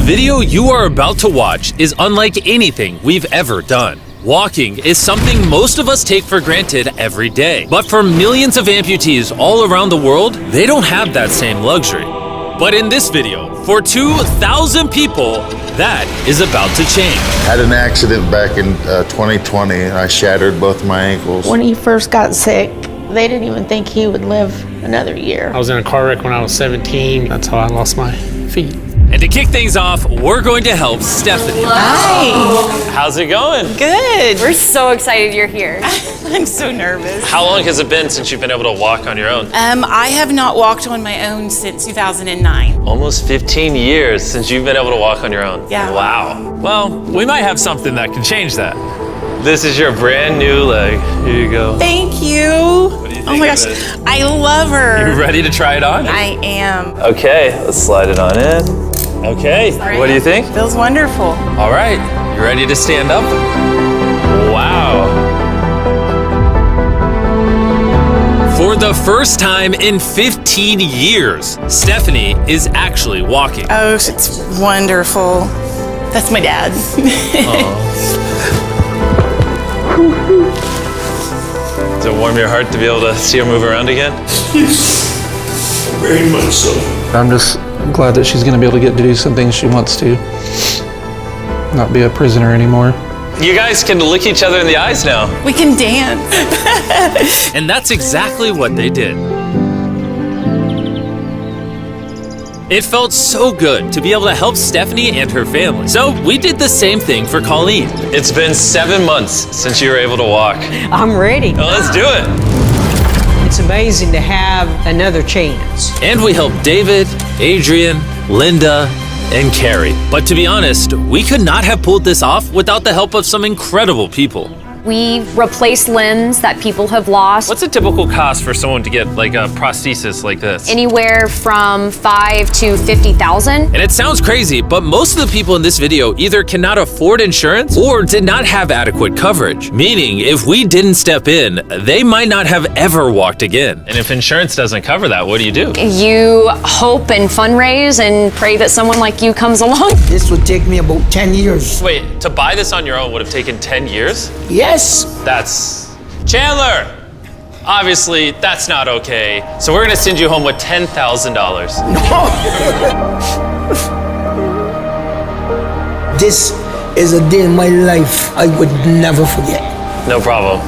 video you are about to watch is unlike anything we've ever done. Walking is something most of us take for granted every day. But for millions of amputees all around the world, they don't have that same luxury. But in this video, for 2,000 people, that is about to change. Had an accident back in 2020. I shattered both my ankles. When he first got sick, they didn't even think he would live another year. I was in a car wreck when I was 17. That's how I lost my feet. And to kick things off, we're going to help Stephanie. Hi. How's it going? Good. We're so excited you're here. I'm so nervous. How long has it been since you've been able to walk on your own? I have not walked on my own since 2009. Almost 15 years since you've been able to walk on your own. Yeah. Wow. Well, we might have something that can change that. This is your brand new leg. Here you go. Thank you. What do you think Oh my of gosh, it? I love her. You ready to try it on? I am. Okay, let's slide it on in. Okay, what do you think? Feels wonderful. All right, you ready to stand up? Wow. For the first time in 15 years, Stephanie is actually walking. Oh, it's wonderful. That's my dad. Does it warm your heart to be able to see her move around again? Very much so. I'm just glad that she's going to be able to get to do some things she wants to. Not be a prisoner anymore. You guys can look each other in the eyes now. We can dance. And that's exactly what they did. It felt so good to be able to help Stephanie and her family. So we did the same thing for Colleen. It's been 7 months since you were able to walk. I'm ready. Now let's do it. It's amazing to have another chance. And we helped David, Adrian, Linda, and Carrie. But to be honest, we could not have pulled this off without the help of some incredible people. We've replaced limbs that people have lost. What's a typical cost for someone to get like a prosthesis like this? Anywhere from $5,000 to $50,000. And it sounds crazy, but most of the people in this video either cannot afford insurance or did not have adequate coverage. Meaning, if we didn't step in, they might not have ever walked again. And if insurance doesn't cover that, what do? You hope and fundraise and pray that someone like you comes along. This would take me about 10 years. Wait, to buy this on your own would have taken 10 years? Yes. That's... Chandler! Obviously, that's not okay. So we're gonna send you home with $10,000. This is a day in my life I would never forget. No problem.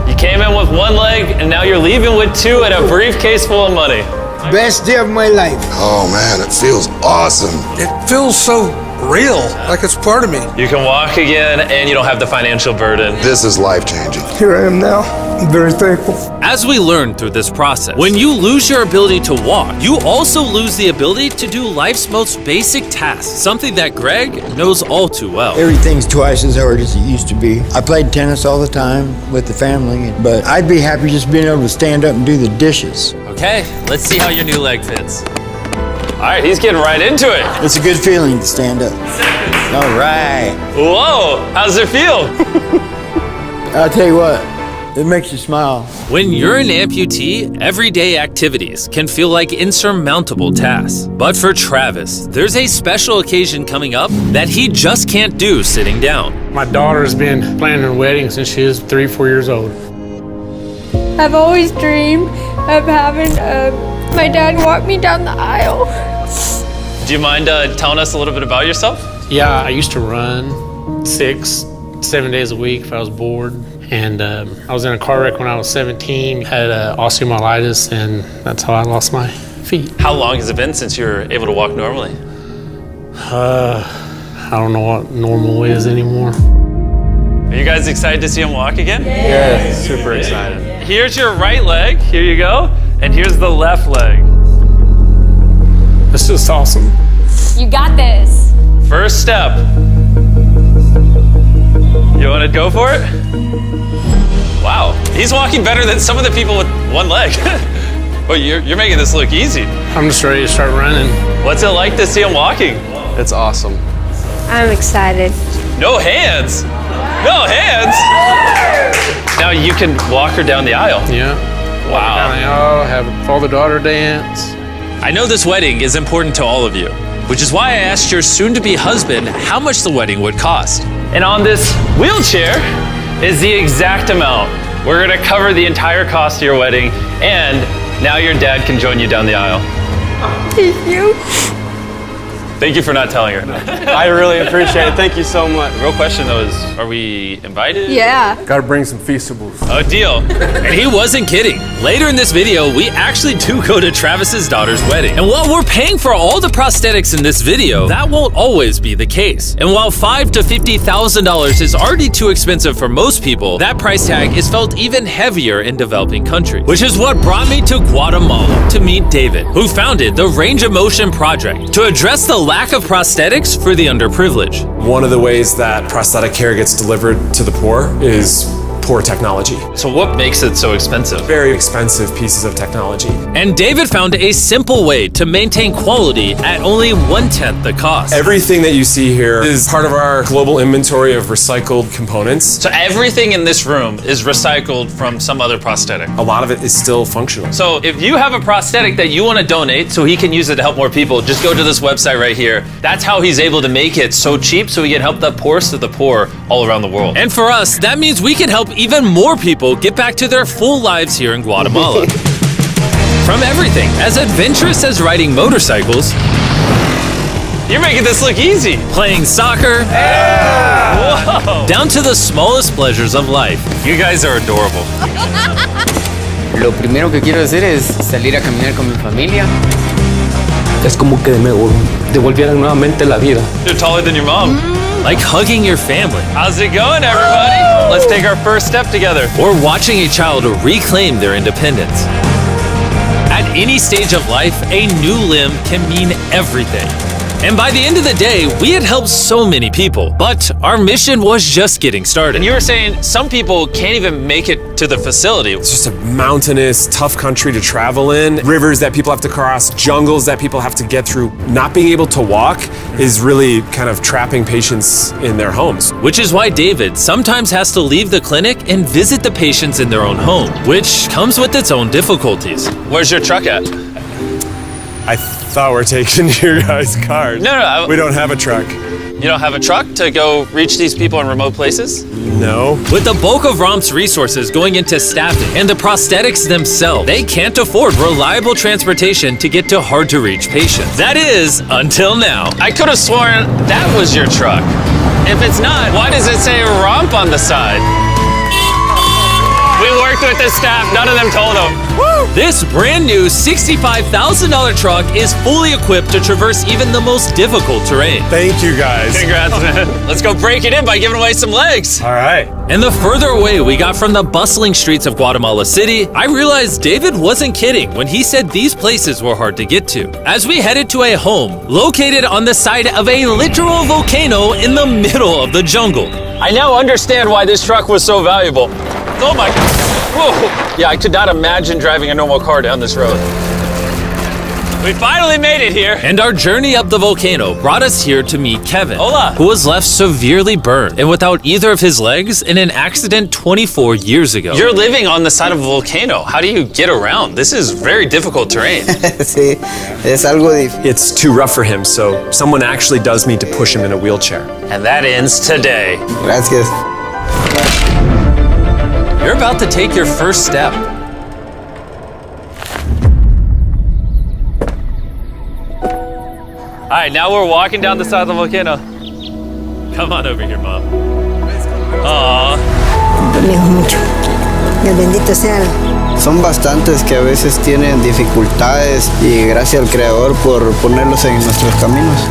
You came in with one leg, and now you're leaving with two and a briefcase full of money. Best day of my life. Oh man, it feels awesome. It feels so real, like it's part of me. You can walk again, and you don't have the financial burden. This is life-changing. Here I am now. I'm very thankful. As we learned through this process, when you lose your ability to walk, you also lose the ability to do life's most basic tasks, something that Greg knows all too well. Everything's twice as hard as it used to be. I played tennis all the time with the family, but I'd be happy just being able to stand up and do the dishes. Okay, let's see how your new leg fits. All right, he's getting right into it. It's a good feeling to stand up. All right. Whoa, how does it feel? I'll tell you what, it makes you smile. When you're an amputee, everyday activities can feel like insurmountable tasks. But for Travis, there's a special occasion coming up that he just can't do sitting down. My daughter's been planning her wedding since she was 3-4 years old. I've always dreamed of having my dad walk me down the aisle. Do you mind telling us a little bit about yourself? Yeah, I used to run 6-7 days a week if I was bored. And I was in a car wreck when I was 17, had osteomyelitis, and that's how I lost my feet. How long has it been since you were able to walk normally? I don't know what normal is anymore. Are you guys excited to see him walk again? Yeah, super excited. Here's your right leg, here you go, and here's the left leg. It's just awesome. You got this. First step. You want to go for it? Wow, he's walking better than some of the people with one leg. But you're making this look easy. I'm just ready to start running. What's it like to see him walking? It's awesome. I'm excited. No hands. No hands. Now you can walk her down the aisle. Yeah. Wow. Down the aisle, have father-daughter dance. I know this wedding is important to all of you, which is why I asked your soon-to-be husband how much the wedding would cost. And on this wheelchair is the exact amount. We're gonna cover the entire cost of your wedding, and now your dad can join you down the aisle. Thank you. Thank you for not telling her. I really appreciate it. Thank you so much. The real question though is, are we invited? Yeah. Gotta bring some feastables. Oh, deal. And he wasn't kidding. Later in this video, we actually do go to Travis's daughter's wedding. And while we're paying for all the prosthetics in this video, that won't always be the case. And while $5,000 to $50,000 is already too expensive for most people, that price tag is felt even heavier in developing countries. Which is what brought me to Guatemala to meet David, who founded the Range of Motion Project to address the lack of prosthetics for the underprivileged. One of the ways that prosthetic care gets delivered to the poor is poor technology. So what makes it so expensive? Very expensive pieces of technology. And David found a simple way to maintain quality at only 1/10 the cost. Everything that you see here is part of our global inventory of recycled components. So everything in this room is recycled from some other prosthetic. A lot of it is still functional. So if you have a prosthetic that you want to donate so he can use it to help more people, just go to this website right here. That's how he's able to make it so cheap so he can help the poorest of the poor all around the world. And for us, that means we can help even more people get back to their full lives here in Guatemala. From everything as adventurous as riding motorcycles, You're making this look easy. playing soccer, Whoa. down to the smallest pleasures of life. You guys are adorable. Lo primero que quiero hacer es salir a caminar con mi familia. Es como que me devolvieran nuevamente la vida. You're taller than your mom. Like hugging your family. How's it going, everybody? Let's take our first step together. Or watching a child reclaim their independence. At any stage of life, a new limb can mean everything. And by the end of the day, we had helped so many people, but our mission was just getting started. And you were saying some people can't even make it to the facility. It's just a mountainous, tough country to travel in. Rivers that people have to cross, jungles that people have to get through. Not being able to walk is really kind of trapping patients in their homes. Which is why David sometimes has to leave the clinic and visit the patients in their own home, which comes with its own difficulties. Where's your truck at? I thought we're taking your guys' cars. No. We don't have a truck. You don't have a truck to go reach these people in remote places? No. With the bulk of ROM's resources going into staffing and the prosthetics themselves, they can't afford reliable transportation to get to hard-to-reach patients. That is, until now. I could have sworn that was your truck. If it's not, why does it say ROMP on the side? We worked with the staff, none of them told them. This brand new $65,000 truck is fully equipped to traverse even the most difficult terrain. Thank you, guys. Congrats, man. Let's go break it in by giving away some legs. All right. And the further away we got from the bustling streets of Guatemala City, I realized David wasn't kidding when he said these places were hard to get to. As we headed to a home located on the side of a literal volcano in the middle of the jungle. I now understand why this truck was so valuable. Oh my God. Whoa. Yeah, I could not imagine driving a normal car down this road. We finally made it here. And our journey up the volcano brought us here to meet Kevin, Hola. who was left severely burned and without either of his legs in an accident 24 years ago. You're living on the side of a volcano. How do you get around? This is very difficult terrain. Sí, es algo difícil. It's too rough for him, so someone actually does need to push him in a wheelchair. And that ends today. Gracias. You're about to take your first step. All right, now we're walking down the side of the volcano. Come on over here, Mom. Aww. mucho. Dios bendito sea. Son bastantes que a veces tienen dificultades y gracias al Creador por ponerlos en nuestros caminos.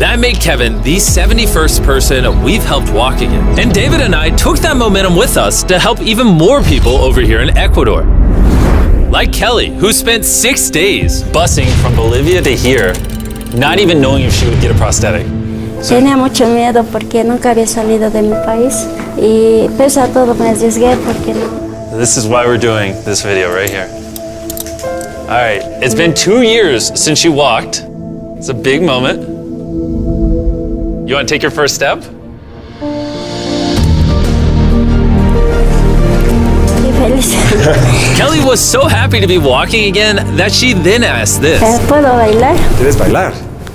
That made Kevin the 71st person we've helped walk again. And David and I took that momentum with us to help even more people over here in Ecuador. Like Kelly, who spent 6 days busing from Bolivia to here, not even knowing if she would get a prosthetic. Tenía mucho miedo porque nunca había salido de mi país y pese a todo me arriesgué porque no. This is why we're doing this video right here. All right, it's been 2 years since you walked. It's a big moment. You want to take your first step? Estoy feliz. Kelly was so happy to be walking again that she then asked this. ¿Puedo bailar? ¿Quieres bailar?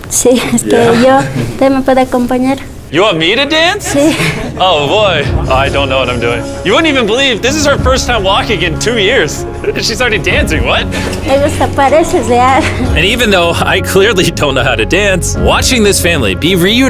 Sí, es que yo, ¿usted me puede acompañar? You want me to dance? Sí. Oh boy, I don't know what I'm doing. You wouldn't even believe this is her first time walking in 2 years. She started dancing, what? Me gusta, pareces real. And even though I clearly don't know how to dance, watching this family be reunited